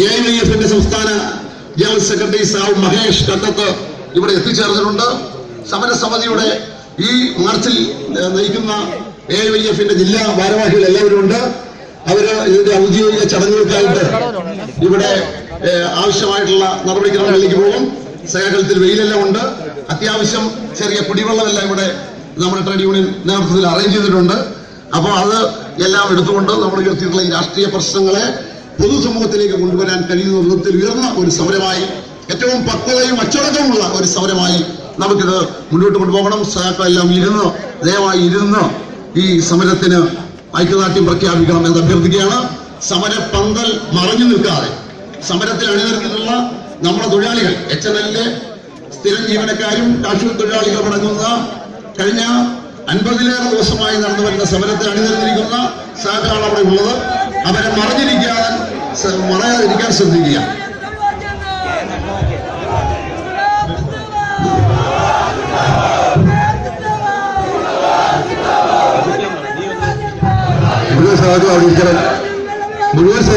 AIYF സംസ്ഥാന general secretary സാവ് Mahesh കട്ടത്ത് ഇവിടെ എത്തിച്ചേർന്നിട്ടുണ്ട്. സമരസമിതിയുടെ ഈ മാർച്ചിൽ നയിക്കുന്ന AIYF ജില്ലാ ഭാരവാഹികൾ എല്ലാവരും ഉണ്ട്. അവര് ഇതിന്റെ ഔദ്യോഗിക ചടങ്ങുകൾക്കായിട്ട് ഇവിടെ ആവശ്യമായിട്ടുള്ള നടപടിക്രമങ്ങളിലേക്ക് പോകും. സഹകരണത്തിൽ വെയിലെല്ലാം ഉണ്ട്. അത്യാവശ്യം ചെറിയ കുടിവെള്ളമെല്ലാം ഇവിടെ നമ്മുടെ ട്രേഡ് യൂണിയൻ നേതൃത്വത്തിൽ അറേഞ്ച് ചെയ്തിട്ടുണ്ട്. അപ്പോൾ അത് എല്ലാം എടുത്തുകൊണ്ട് നമ്മൾ ഉയർത്തിയിട്ടുള്ള ഈ രാഷ്ട്രീയ പ്രശ്നങ്ങളെ പൊതുസമൂഹത്തിലേക്ക് കൊണ്ടുവരാൻ കഴിയുന്ന വിധത്തിൽ ഉയർന്ന ഒരു സമരമായി, ഏറ്റവും പക്വതയും അച്ചടക്കമുള്ള ഒരു സമരമായി നമുക്കിത് മുന്നോട്ട് കൊണ്ടുപോകണം. സഹാക്കളെല്ലാം ദയവായി ഇരുന്ന് ഈ സമരത്തിന് ഐക്യദാർഢ്യം പ്രഖ്യാപിക്കണം എന്ന് അഭ്യർത്ഥിക്കുകയാണ്. സമരപ്പന്തൽ മറഞ്ഞു നിൽക്കാതെ സമരത്തിൽ അണിനിരന്നിട്ടുള്ള നമ്മുടെ തൊഴിലാളികൾ, HNL സ്ഥിരം ജീവനക്കാരും കാർഷിക തൊഴിലാളികളും അടങ്ങുന്ന കഴിഞ്ഞ 50-ലേറെ ദിവസമായി നടന്നു വരുന്ന സമരത്തിൽ അണിനിരന്നിരിക്കുന്ന സഹകളാണ് അവിടെ ഉള്ളത്. അവരെ മറയാതിരിക്കാൻ ശ്രദ്ധിക്കുക. മുഴുവൻ